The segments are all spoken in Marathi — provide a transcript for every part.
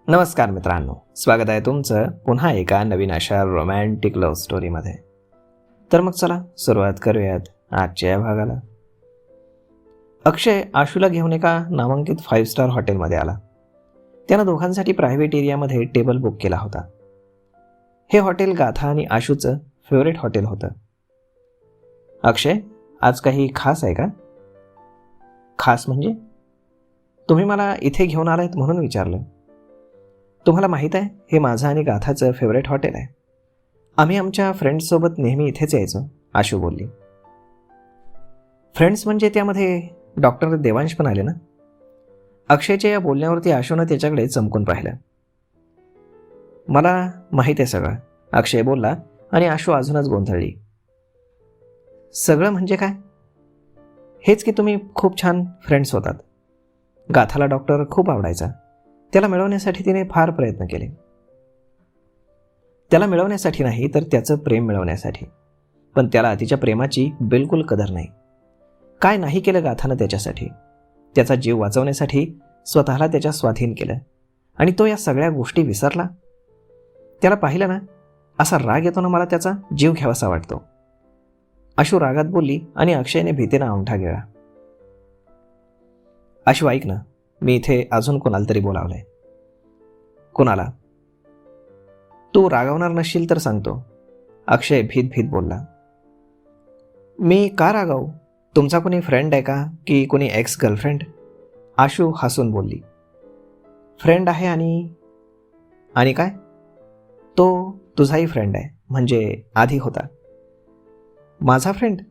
नमस्कार मित्रांनो, स्वागत आहे तुमचं पुन्हा एका नवीन अशा रोमॅन्टिक लव्ह स्टोरीमध्ये. तर मग चला सुरुवात करूयात आजच्या या भागाला. अक्षय आशूला घेऊन एका नामांकित 5 स्टार हॉटेलमध्ये आला. त्यानं दोघांसाठी प्रायव्हेट एरियामध्ये टेबल बुक केला होता. हे हॉटेल गाथा आणि आशूचं फेवरेट हॉटेल होतं. अक्षय, आज काही खास आहे का? खास म्हणजे? तुम्ही मला इथे घेऊन आलायत म्हणून विचारलं. तुम्हाला माहीत आहे, हे माझं आणि गाथाचं फेवरेट हॉटेल आहे. आम्ही आमच्या फ्रेंड्ससोबत नेहमी इथेच यायचो, आशू बोलली. फ्रेंड्स म्हणजे त्यामध्ये डॉक्टर देवांश पण आले ना? अक्षयच्या या बोलण्यावरती आशूनं त्याच्याकडे चमकून पाहिलं. मला माहीत आहे सगळं, अक्षय बोलला आणि आशू अजूनच गोंधळली. सगळं म्हणजे काय? हेच की तुम्ही खूप छान फ्रेंड्स होतात. गाथाला डॉक्टर खूप आवडायचा. त्याला मिळवण्यासाठी तिने फार प्रयत्न केले. त्याला मिळवण्यासाठी नाही तर त्याचं प्रेम मिळवण्यासाठी. पण त्याला तिच्या प्रेमाची बिलकुल कदर नाही. काय नाही केलं गाथानं त्याच्यासाठी. त्याचा जीव वाचवण्यासाठी स्वतःला त्याच्या स्वाधीन केलं आणि तो या सगळ्या गोष्टी विसरला. त्याला पाहिलं ना, असा राग येतो ना मला, त्याचा जीव घ्यावासा वाटतो. आशू रागात बोलली आणि अक्षयने भीतीनं अंगठा गिळला. आशू ऐक ना, मी इथे अजून कोणाला तरी बोलावलंय. कोणाला? तू रागावणार नसशील तर सांगतो, अक्षय भीत भीत बोलला. मी का रागावू? तुमचा कोणी फ्रेंड आहे का की कोणी एक्स गर्लफ्रेंड? आशू हसून बोलली. फ्रेंड आहे आणि काय? तो तुझाही फ्रेंड आहे, म्हणजे आधी होता. माझा फ्रेंड?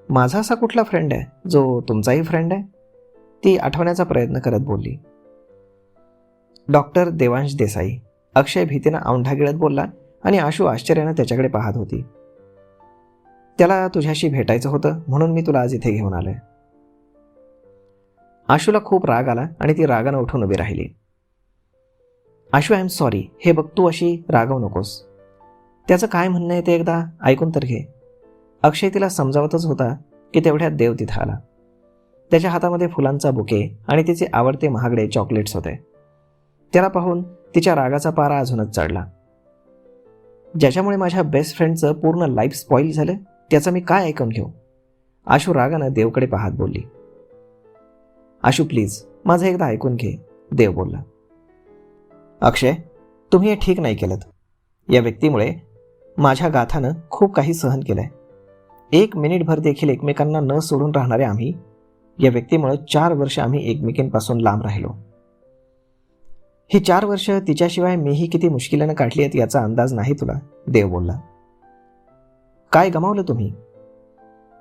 माझा असा कुठला फ्रेंड आहे जो तुमचाही फ्रेंड आहे? ती आठवण्याचा प्रयत्न करत बोलली. डॉक्टर देवांश देसाई, अक्षय भीतीनं औंढा गिळत बोलला आणि आशू आश्चर्यानं त्याच्याकडे पाहत होती. त्याला तुझ्याशी भेटायचं होतं म्हणून मी तुला आज इथे घेऊन आलोय. आशूला खूप राग आला आणि ती रागानं उठून उभी राहिली. Ashu, I am sorry. हे बघ, तू अशी रागवू नकोस. त्याचं काय म्हणणं आहे ते एकदा ऐकून तर घे. अक्षय तिला समजावतच होता की तेवढ्यात देव तिथं आला. त्याच्या हातामध्ये फुलांचा बुके आणि तिचे आवडते महागडे चॉकलेट्स होते. त्याला पाहून तिच्या रागाचा पारा अजूनच चढला. ज्याच्यामुळे माझ्या बेस्ट फ्रेंडचं पूर्ण लाईफ स्पॉईल झालं त्याचं मी काय ऐकून घेऊ? आशू रागानं देवकडे पाहत बोलली. आशू प्लीज, माझं एकदा ऐकून घे, देव बोलला. अक्षय, तुम्ही हे ठीक नाही केलं. या व्यक्तीमुळे माझ्या गाथानं खूप काही सहन केलंय. 1 मिनिटभर देखील एकमेकांना न सोडून राहणारे आम्ही, या व्यक्तीमुळे 4 वर्ष आम्ही एकमेकांपासून लांब राहिलो. ही 4 वर्ष तिच्याशिवाय मीही किती मुश्किलीनं काढली आहेत याचा अंदाज नाही तुला, देव बोलला. काय गमावलं तुम्ही?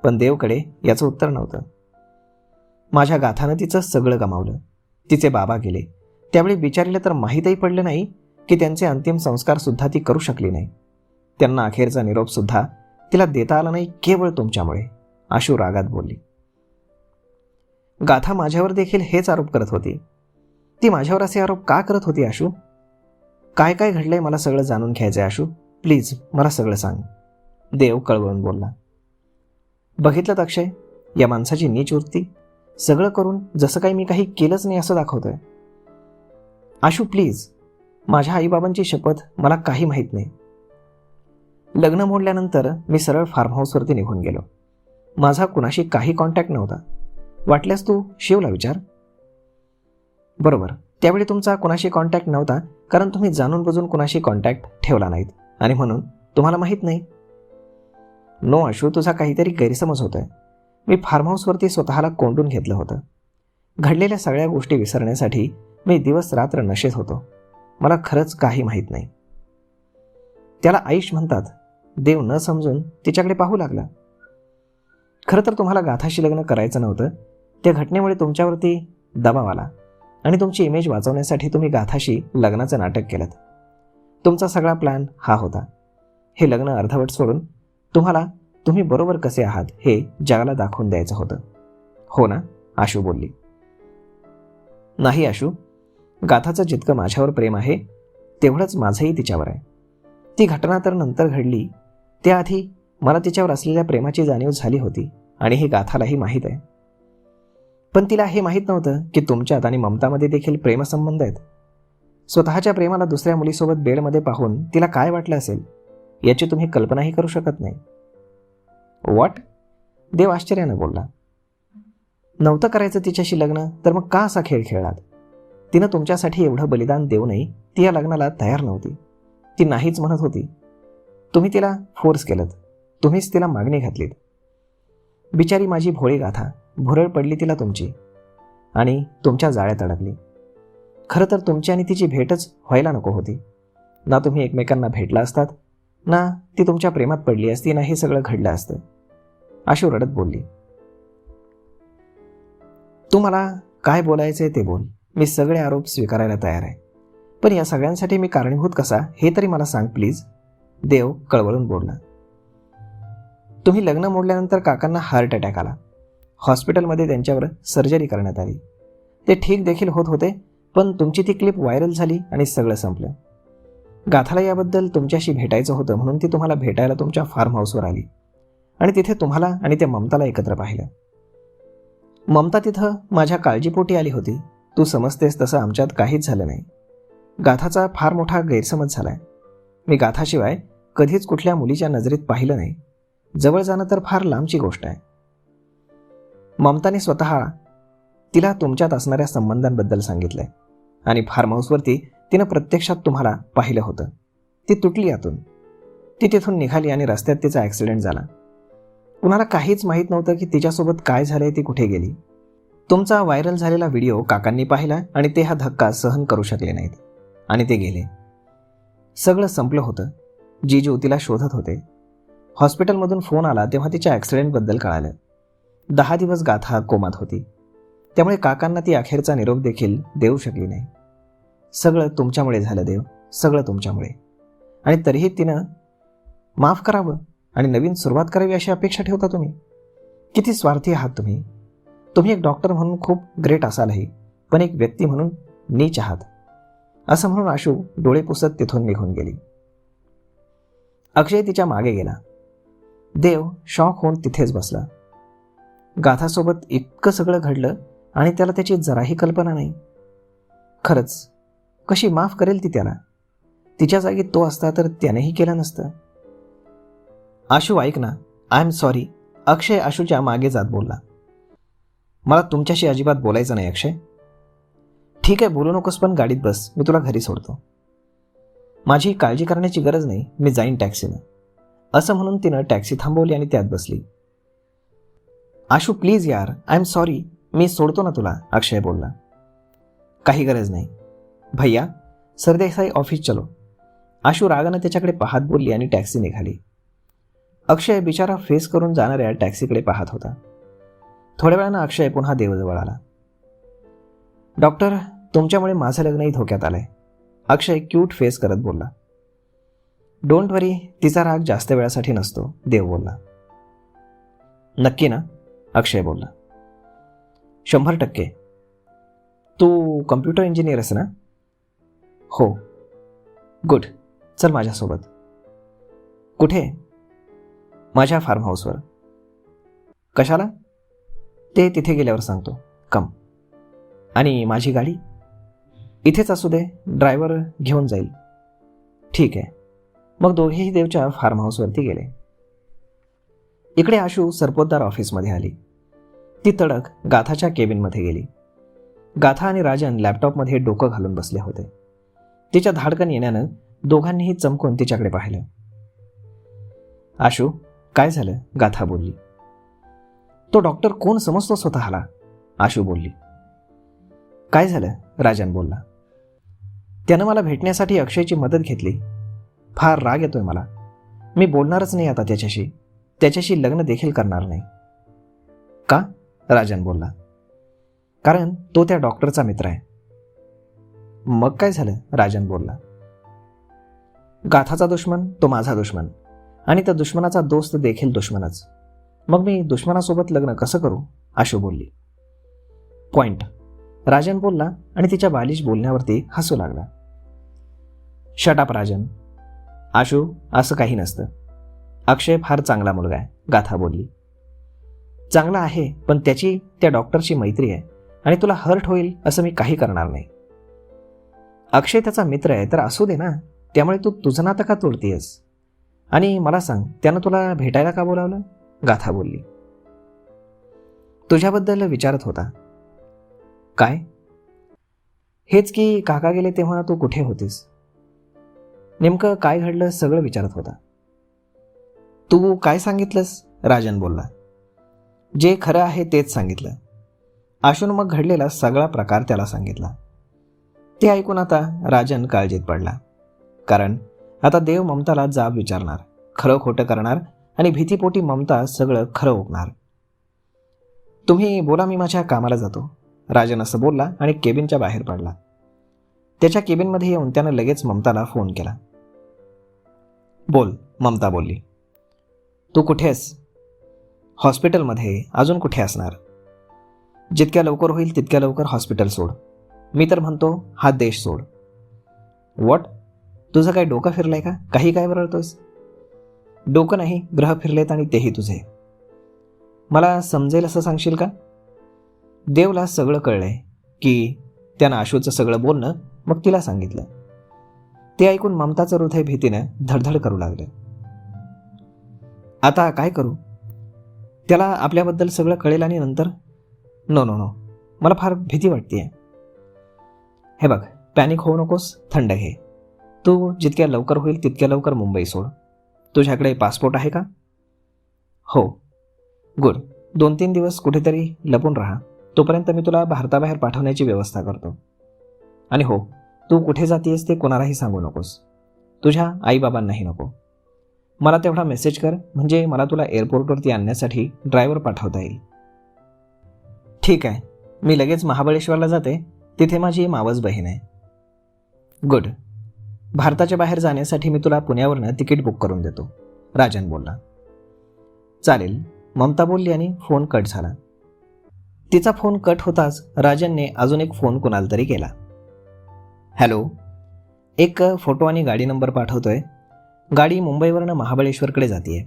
पण देवकडे याचं उत्तर नव्हतं. माझ्या गाथानं तिचं सगळं गमावलं. तिचे बाबा गेले. त्यावेळी बिचारीला तर माहीतही पडलं नाही की त्यांचे अंतिम संस्कार सुद्धा ती करू शकली नाही. त्यांना अखेरचा निरोप सुद्धा तिला देता आला नाही, केवळ तुमच्यामुळे, आशू रागात बोलली. गाथा माझ्यावर देखील हेच आरोप करत होती. ती माझ्यावर असे आरोप का करत होती आशू? काय काय घडलंय मला सगळं जाणून घ्यायचंय आशू. प्लीज मला सगळं सांग, देव कळवळून बोलला. बघितलं अक्षय, या माणसाची नीच वृत्ती. सगळं करून जसं काही मी काही केलंच नाही असं दाखवतोय. आशू प्लीज, माझ्या आईबाबांची शपथ, मला काही माहीत नाही. लग्न मोडल्यानंतर मी सरळ फार्म हाऊसवरती निघून गेलो. माझा कुणाशी काही कॉन्टॅक्ट नव्हता. वाटल्यास तू शिवला विचार. बरोबर, त्यावेळी तुमचा कुणाशी कॉन्टॅक्ट नव्हता कारण तुम्ही जाणून बुजून कुणाशी कॉन्टॅक्ट ठेवला नाहीत आणि म्हणून तुम्हाला माहीत नाही. नो आशू, तुझा काहीतरी गैरसमज होतोय. मी फार्म हाऊसवरती स्वतःला कोंडून घेतलं होतं. घडलेल्या सगळ्या गोष्टी विसरण्यासाठी मी दिवस रात्र नशेत होतो. मला खरंच काही माहीत नाही. त्याला आयुष म्हणतात. देव न समजून तिच्याकडे पाहू लागला. खरं तर तुम्हाला गाथाशी लग्न करायचं नव्हतं. त्या घटनेमुळे तुमच्यावरती दबाव आला आणि तुमची इमेज वाचवण्यासाठी तुम्ही गाथाशी लग्नाचं नाटक केलं. तुमचा सगळा प्लॅन हा होता. हे लग्न अर्धवट सोडून तुम्ही बरोबर कसे आहात हे जगाला दाखवून द्यायचं होतं. हो ना, आशू बोलली. नाही आशू, गाथाचं जितकं माझ्यावर प्रेम आहे तेवढंच माझंही तिच्यावर आहे. ती घटना तर नंतर घडली. त्याआधी मला तिच्यावर असलेल्या प्रेमाची जाणीव झाली होती आणि ही गाथालाही माहीत आहे. पण तिला हे माहीत नव्हतं की तुमच्यात आणि ममतामध्ये देखील प्रेमसंबंध आहेत. स्वतःच्या प्रेमाला दुसऱ्या मुलीसोबत बेडमध्ये पाहून तिला काय वाटलं असेल याची तुम्ही कल्पनाही करू शकत नाही. व्हॉट? देव आश्चर्यानं बोलला. नव्हतं करायचं तिच्याशी लग्न तर मग का असा खेळ खेळलात? तिनं तुमच्यासाठी एवढं बलिदान देऊनही ती या लग्नाला तयार नव्हती. ती नाहीच म्हणत होती. तुम्ही तिला फोर्स केलं, तुम्हीच तिला मागणी घातलीत. बिचारी माझी भोळी गाथा, भुरळ पडली तिला तुमची आणि तुमच्या जाळ्यात अडकली. खरं तर तुमची आणि तिची भेटच व्हायला नको होती. ना तुम्ही एकमेकांना भेटला असतात, ना ती तुमच्या प्रेमात पडली असती, ना हे सगळं घडलं असतं. आशू रडत बोलली. तू मला काय बोलायचंय ते बोल. मी सगळे आरोप स्वीकारायला तयार आहे. पण या सगळ्यांसाठी मी कारणीभूत कसा हे तरी मला सांग प्लीज. देव कळवळून बोलला. तुम्ही लग्न मोडल्यानंतर काकांना हार्ट अटॅक आला. हॉस्पिटलमध्ये त्यांच्यावर सर्जरी करण्यात आली. ते ठीक देखील होत होते, पण तुमची ती क्लिप व्हायरल झाली आणि सगळं संपलं. गाथाला याबद्दल तुमच्याशी भेटायचं होतं म्हणून ती तुम्हाला भेटायला तुमच्या फार्म हाऊसवर आली आणि तिथे तुम्हाला आणि त्या ममताला एकत्र पाहिलं. ममता तिथं माझ्या काळजीपोटी आली होती. तू समजतेस तसं आमच्यात काहीच झालं नाही. गाथाचा फार मोठा गैरसमज झालाय. मी गाथाशिवाय कधीच कुठल्या मुलीच्या नजरेत पाहिलं नाही. जवळ जाणं तर फार लांबची गोष्ट आहे. ममताने स्वतः तिला तुमच्यात असणाऱ्या संबंधांबद्दल सांगितलंय आणि फार्म हाऊसवरती तिनं प्रत्यक्षात तुम्हाला पाहिलं होतं. ती तुटली आतून. ती तिथून निघाली आणि रस्त्यात तिचा ॲक्सिडेंट झाला. कुणाला काहीच माहीत नव्हतं की तिच्यासोबत काय झालंय, ती कुठे गेली. तुमचा व्हायरल झालेला व्हिडिओ काकांनी पाहिला आणि ते हा धक्का सहन करू शकले नाहीत आणि ते गेले. सगळं संपलं होतं. जीजू तिला शोधत होते. हॉस्पिटलमधून फोन आला तेव्हा तिच्या ॲक्सिडेंटबद्दल कळालं. 10 दिवस गाथा कोमात होती. त्यामुळे काकांना ती अखेरचा निरोप देखील देऊ शकली नाही. सगळं तुमच्यामुळे झालं देव, सगळं तुमच्यामुळे. आणि तरीही तिनं माफ करावं आणि नवीन सुरुवात करावी अशी अपेक्षा ठेवता तुम्ही. किती स्वार्थी आहात तुम्ही. तुम्ही एक डॉक्टर म्हणून खूप ग्रेट असालही, पण एक व्यक्ती म्हणून नीच आहात. असं म्हणून आशू डोळे पुसत तिथून निघून गेली. अक्षय तिच्या मागे गेला. देव शॉक होऊन तिथेच बसला. गाथासोबत इतकं सगळं घडलं आणि त्याला त्याची जराही कल्पना नाही. खरंच कशी माफ करेल ती त्याला. तिच्या जागी तो असता तर त्यानेही केलं नसतं. आशू ऐक ना, आय एम सॉरी. अक्षय आशूच्या मागे जात बोलला. मला तुमच्याशी अजिबात बोलायचं नाही अक्षय. ठीक आहे बोलू नकोस, पण गाडीत बस, मी तुला घरी सोडतो. माझी काळजी करण्याची गरज नाही, मी जाईन टॅक्सीनं. असं म्हणून तिनं टॅक्सी थांबवली आणि त्यात बसली. आशू प्लीज यार, आय एम सॉरी, मी सोडतो ना तुला, अक्षय बोलला. काही गरज नाही भैया, सरदेसाई ऑफिस चलो. आशू रागानं त्याच्याकडे पाहत बोलली आणि टॅक्सी निघाली. अक्षय बिचारा फेस करून जाणाऱ्या टॅक्सीकडे पाहत होता. थोड्या वेळानं अक्षय पुन्हा देवजवळ आला. डॉक्टर, तुमच्यामुळे माझं लग्नही धोक्यात आलंय, अक्षय क्यूट फेस करत बोलला. डोंट वरी, तिचा राग जास्त वेळासाठी नसतो, देव बोलला. नक्की ना, अक्षय बोलला. 100%. तू कम्प्युटर इंजिनियर आहेस ना? हो. गुड, चल माझ्यासोबत. कुठे? माझ्या फार्म हाऊसवर. कशाला? ते तिथे गेल्यावर सांगतो, कम. आणि माझी गाडी? इथेच असू दे, ड्रायव्हर घेऊन जाईल. ठीक आहे. मग दोघेही देवच्या फार्म हाऊसवरती गेले. इकडे आशू सरपोतदार ऑफिसमध्ये आली. ती तडक गाथाच्या केबिनमध्ये गेली. गाथा आणि राजन लॅपटॉपमध्ये डोकं घालून बसले होते. तिच्या धाडकन येण्यानं दोघांनीही चमकून तिच्याकडे पाहिलं. आशू, काय झालं? गाथा बोलली. तो डॉक्टर कोण समजतो स्वतःला? आशू बोलली. काय झालं? राजन बोलला. त्यानं मला भेटण्यासाठी अक्षयची मदत घेतली. फार राग येतोय मला. मी बोलणारच नाही आता त्याच्याशी. त्याच्याशी लग्न देखील करणार नाही. का? राजन बोलला. कारण तो त्या डॉक्टरचा मित्र आहे. मग काय झालं? राजन बोलला. गाथाचा दुश्मन तो माझा दुश्मन आणि त्या दुश्मनाचा दोस्त देखील दुश्मनच. मग मी दुश्मनासोबत लग्न कसं करू? आशू बोलली. पॉइंट, राजन बोलला आणि तिच्या बालिश बोलण्यावरती हसू लागला. Shut up Rajan. आशू, असं काही नसतं. अक्षय फार चांगला मुलगा आहे, गाथा बोलली. चांगला आहे, पण त्याची त्या डॉक्टरची मैत्री आहे आणि तुला हर्ट होईल असं मी काही करणार नाही. अक्षय त्याचा मित्र आहे तर असू दे ना, त्यामुळे तू तुझं नातं का तोडतीयस? आणि मला सांग, त्यानं तुला भेटायला का बोलावलं? गाथा बोलली. तुझ्याबद्दल विचारत होता. काय? हेच की काका गेले तेव्हा तू कुठे होतीस? नेमकं काय घडलं सगळं विचारत होता. तू काय सांगितलंस? राजन बोलला. जे खरं आहे तेच सांगितलं. आशून मग घडलेला सगळा प्रकार त्याला सांगितला. ते ऐकून आता राजन काळजीत पडला. कारण आता देव ममताला जाब विचारणार, खरं खोटं करणार आणि भीतीपोटी ममता सगळं खरं ओकणार. तुम्ही बोला, मी माझ्या कामाला जातो, राजन असं बोलला आणि केबिनच्या बाहेर पडला. त्याच्या केबिनमध्ये येऊन त्यानं लगेच ममताला फोन केला. बोल, ममता बोलली. तू कुठे आहेस? हॉस्पिटलमध्ये. अजून कुठे असणार? जितक्या लवकर होईल तितक्या लवकर हॉस्पिटल सोड. मी तर म्हणतो हा देश सोड. व्हॉट? तुझं काय डोकं फिरलंय का? काही काय बरळतोयस? डोकं नाही, ग्रह फिरलेत आणि तेही तुझे. मला समजेल असं सांगशील का? देवला सगळं कळलंय की त्यानं आशूचं सगळं बोलणं मग तिला सांगितलं. ते ऐकून ममताचं हृदय भीतीनं धडधड करू लागलं. आता काय करू? त्याला आपल्याबद्दल सगळं कळेल आणि नंतर? नो नो नो, मला फार भीती वाटतेय. हे बघ, पॅनिक होऊ नकोस, थंड घे. तू जितक्या लवकर होईल तितक्या लवकर मुंबई सोड. तुझ्याकडे पासपोर्ट आहे का? हो. गुड. 2-3 दिवस कुठेतरी लपून राहा. तोपर्यंत मी तुला भारताबाहेर पाठवण्याची व्यवस्था करतो. आणि हो, तू कुठे जातीयस ते कोणालाही सांगू नकोस. तुझ्या आईबाबांनाही नको. मला तेवढा मेसेज कर, म्हणजे मला तुला एअरपोर्टवरती आणण्यासाठी ड्रायव्हर पाठवता येईल. ठीक आहे, मी लगेच महाबळेश्वरला जाते. तिथे माझी मावस बहीण आहे. गुड. भारताच्या बाहेर जाण्यासाठी मी तुला पुण्यावरनं तिकीट बुक करून देतो, राजन बोलला. चालेल, ममता बोलली आणि फोन कट झाला. तिचा फोन कट होताच राजनने अजून एक फोन कुणाला तरी केला. हॅलो, एक फोटो आणि गाडी नंबर पाठवतोय. गाडी मुंबईवरनं महाबळेश्वरकडे जातीये.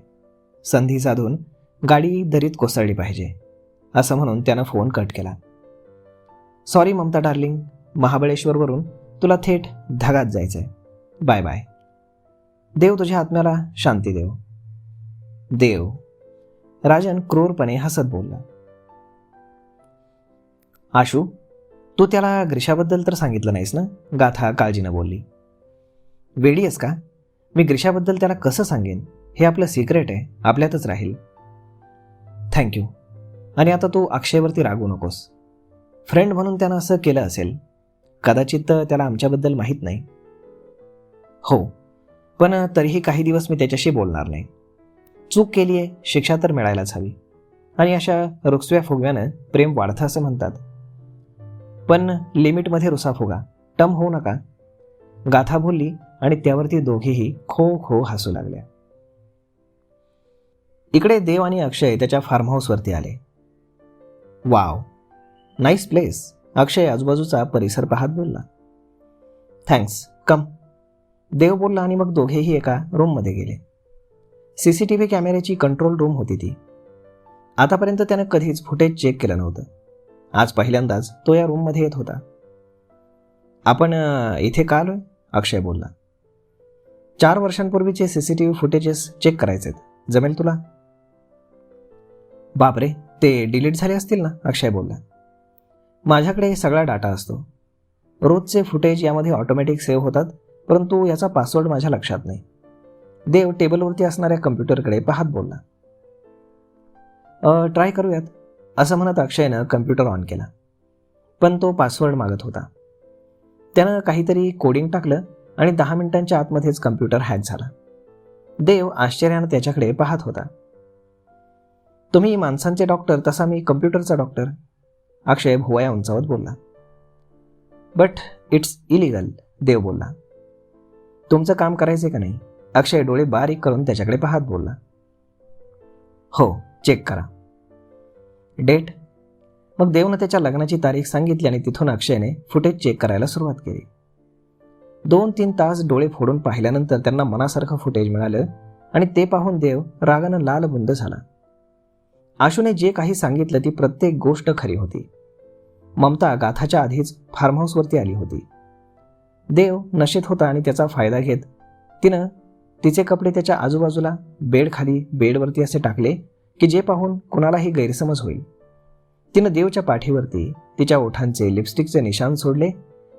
संधी साधून गाडी दरीत कोसळली पाहिजे, असं म्हणून त्यानं फोन कट केला. सॉरी ममता डार्लिंग, महाबळेश्वरवरून तुला थेट धगात जायचंय. Bye bye. देव तुझ्या आत्म्याला शांती देव. देव. राजन क्रूरपणे हसत बोलला. आशू, तू त्याला ग्रीशाबद्दल तर सांगितलं नाहीस ना? गाथा काळजीनं बोलली. वेडी आहेस का? मी ग्रीशाबद्दल त्याला कसं सांगेन? हे आपलं सिक्रेट आहे, आपल्यातच राहील. थँक्यू. आणि आता तू अक्षयवरती रागू नकोस. फ्रेंड म्हणून त्यानं असं केलं असेल. कदाचित त्याला आमच्याबद्दल माहीत नाही. हो, पण तरीही काही दिवस मी त्याच्याशी बोलणार नाही. चूक केली आहे, शिक्षा तर मिळायलाच हवी. आणि अशा रुसव्या फुगव्यानं प्रेम वाढतं असं म्हणतात. पण लिमिटमध्ये रुसा फुगा, टम होऊ नका. गाथा बोलली आणि त्यावरती दोघेही खो खो हसू लागल्या. इकडे देव आणि अक्षय त्याच्या फार्म हाऊसवरती आले. Wow, nice place. अक्षय आजूबाजूचा परिसर पाहत बोलला. थँक्स, कम. देव बोलला आणि मग दोघेही एका रूममध्ये गेले. CCTV कॅमेऱ्याची कंट्रोल रूम होती ती. आतापर्यंत त्यानं कधीच फुटेज चेक केलं नव्हतं. आज पहिल्यांदाच तो या रूममध्ये येत होता. आपण इथे का आलोय? अक्षय बोलला. 4 वर्षांपूर्वीचे CCTV फुटेजेस चेक करायचेत. जमेल तुला? बापरे, ते डिलीट झाले असतील ना? अक्षय बोलला. माझ्याकडे सगळा डाटा असतो. रोजचे फुटेज यामध्ये ऑटोमॅटिक सेव्ह होतात, परंतु याचा पासवर्ड माझ्या लक्षात नाही. देव टेबलवरती असणाऱ्या कम्प्युटरकडे पाहत बोलला. ट्राय करूयात, असं म्हणत अक्षयनं कम्प्युटर ऑन केला. पण तो पासवर्ड मागत होता. त्यानं काहीतरी कोडिंग टाकलं आणि 10 मिनिटांच्या आतमध्येच कम्प्युटर हॅक झाला. देव आश्चर्यानं त्याच्याकडे पाहत होता. तुम्ही माणसांचे डॉक्टर, तसा मी कम्प्युटरचा डॉक्टर, अक्षय भुवया उंचावत बोलला. बट इट्स इलिगल, देव बोलला. तुमचं काम करायचे का नाही? अक्षय डोळे बारीक करून त्याच्याकडे पाहत बोलला. हो, चेक करा. डेट? मग देवनं त्याच्या लग्नाची तारीख सांगितली आणि तिथून अक्षयने फुटेज चेक करायला सुरुवात केली. 2-3 तास डोळे फोडून पाहिल्यानंतर त्यांना मनासारखं फुटेज मिळालं आणि ते पाहून देव रागानं लालबुंद झाला. आशूने जे काही सांगितलं ती प्रत्येक गोष्ट खरी होती. ममता गाथाच्या आधीच फार्म हाऊसवरती आली होती. देव नशेत होता आणि त्याचा फायदा घेत तिनं तिचे कपडे त्याच्या आजूबाजूला बेडवरती असे टाकले की जे पाहून कुणालाही गैरसमज होईल. तिनं देवच्या पाठीवरती तिच्या ओठांचे लिपस्टिकचे निशाण सोडले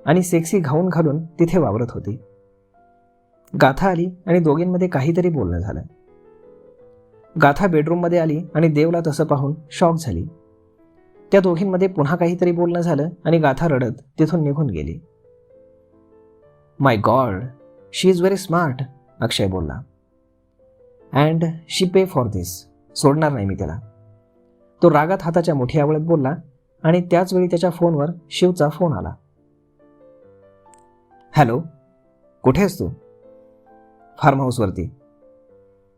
आणि सेक्सी गाऊन घालून तिथे वावरत होती. गाथा आली आणि दोघींमध्ये काहीतरी बोलणं झालं. गाथा बेडरूममध्ये आली आणि देवला तसं पाहून शॉक झाली. त्या दोघींमध्ये पुन्हा काहीतरी बोलणं झालं आणि गाथा रडत तिथून निघून गेली. My god, she is very smart, Akshay बोलला. And she pay for this. सोडणार नाही मी त्याला. तो रागात हाताच्या मुठी आवळत बोलला आणि त्याच वेळी त्याच्या फोनवर शिवचा फोन आला. हॅलो, कुठे आहेस तू? फार्म हाऊसवरती.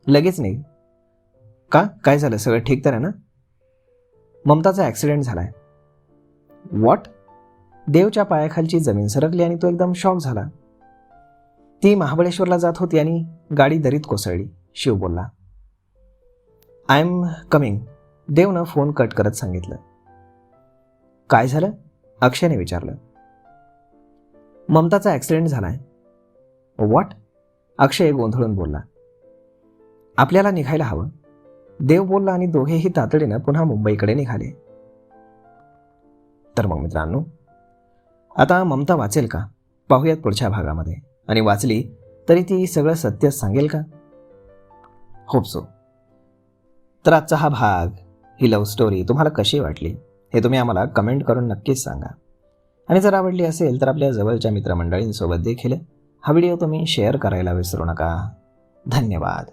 लगेच नाही का? काय झालं? सगळं ठीक तर आहे ना? ममताचा ॲक्सिडेंट झालाय. व्हॉट? देवच्या पायाखालची जमीन सरकली आणि तो एकदम शॉक झाला. ती महाबळेश्वरला जात होती आणि गाडी दरीत कोसळली, शिव बोलला. आय एम कमिंग, देवनं फोन कट करत सांगितलं. काय झालं? अक्षयने विचारलं. ममताचा ॲक्सिडेंट झालाय. व्हॉट? अक्षय गोंधळून बोलला. आपल्याला निघायला हवं, देव बोलला आणि दोघेही तातडीनं पुन्हा मुंबईकडे निघाले. तर मग मित्रांनो, आता ममता वाचेल का? पाहूयात पुढच्या भागामध्ये. आणि वाचली तरी ती सगळं सत्य सांगेल का? Hope so. तर आजचा हा भाग, ही लव्ह स्टोरी तुम्हाला कशी वाटली हे तुम्ही आम्हाला कमेंट करून नक्कीच सांगा. आणि जर आवडली असेल तर आपल्या जवळच्या मित्रमंडळींसोबत देखील हा व्हिडिओ तुम्ही शेअर करायला विसरू नका. धन्यवाद.